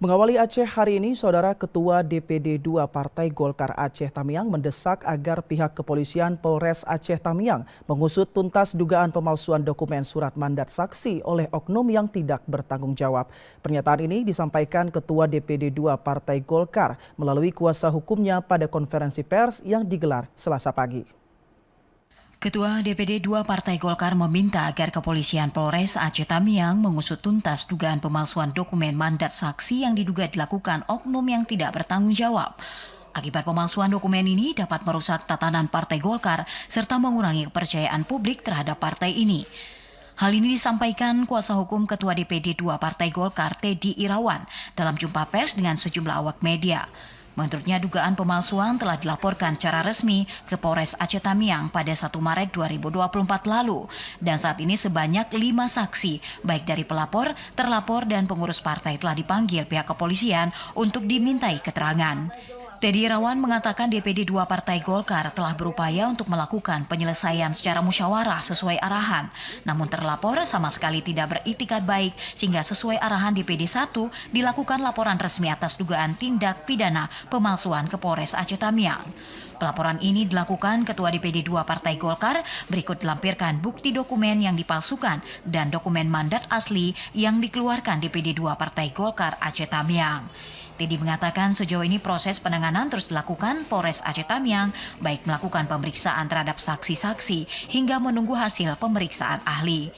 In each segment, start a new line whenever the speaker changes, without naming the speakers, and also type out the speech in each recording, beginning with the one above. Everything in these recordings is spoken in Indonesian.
Mengawali Aceh hari ini, Saudara Ketua DPD 2 Partai Golkar Aceh Tamiang mendesak agar pihak kepolisian Polres Aceh Tamiang mengusut tuntas dugaan pemalsuan dokumen surat mandat saksi oleh oknum yang tidak bertanggung jawab. Pernyataan ini disampaikan Ketua DPD 2 Partai Golkar melalui kuasa hukumnya pada konferensi pers yang digelar Selasa pagi.
Ketua DPD 2 Partai Golkar meminta agar kepolisian Polres Aceh Tamiang mengusut tuntas dugaan pemalsuan dokumen mandat saksi yang diduga dilakukan oknum yang tidak bertanggung jawab. Akibat pemalsuan dokumen ini dapat merusak tatanan Partai Golkar serta mengurangi kepercayaan publik terhadap partai ini. Hal ini disampaikan kuasa hukum Ketua DPD 2 Partai Golkar Teddy Irawan dalam jumpa pers dengan sejumlah awak media. Menurutnya dugaan pemalsuan telah dilaporkan secara resmi ke Polres Aceh Tamiang pada 1 Maret 2024 lalu. Dan saat ini sebanyak 5 saksi, baik dari pelapor, terlapor, dan pengurus partai telah dipanggil pihak kepolisian untuk dimintai keterangan. Teddy Irawan mengatakan DPD 2 Partai Golkar telah berupaya untuk melakukan penyelesaian secara musyawarah sesuai arahan. Namun terlapor sama sekali tidak beritikat baik sehingga sesuai arahan DPD 1 dilakukan laporan resmi atas dugaan tindak pidana pemalsuan ke Polres Aceh Tamiang. Pelaporan ini dilakukan Ketua DPD 2 Partai Golkar berikut dilampirkan bukti dokumen yang dipalsukan dan dokumen mandat asli yang dikeluarkan DPD 2 Partai Golkar Aceh Tamiang. Teddy mengatakan sejauh ini proses penanganan terus dilakukan Polres Aceh Tamiang, baik melakukan pemeriksaan terhadap saksi-saksi hingga menunggu hasil pemeriksaan ahli.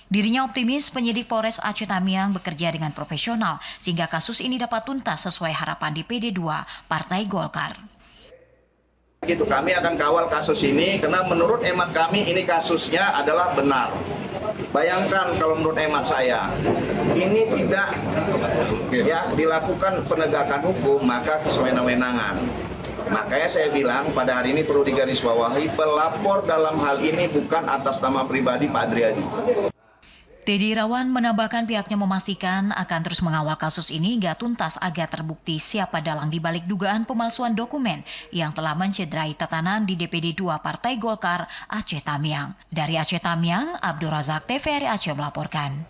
Dirinya optimis penyidik Polres Aceh Tamiang bekerja dengan profesional sehingga kasus ini dapat tuntas sesuai harapan DPD 2 Partai Golkar.
Kami akan kawal kasus ini karena menurut hemat kami ini kasusnya adalah benar. Bayangkan kalau menurut hemat saya ini tidak dilakukan penegakan hukum maka kesewenang-wenangan. Makanya saya bilang pada hari ini perlu digarisbawahi pelapor dalam hal ini bukan atas nama pribadi Pak Adriadi.
Teddy Irawan menambahkan pihaknya memastikan akan terus mengawal kasus ini hingga tuntas agar terbukti siapa dalang dibalik dugaan pemalsuan dokumen yang telah mencederai tatanan di DPD 2 Partai Golkar Aceh Tamiang. Dari Aceh Tamiang, Abdul Razak TVRI Aceh melaporkan.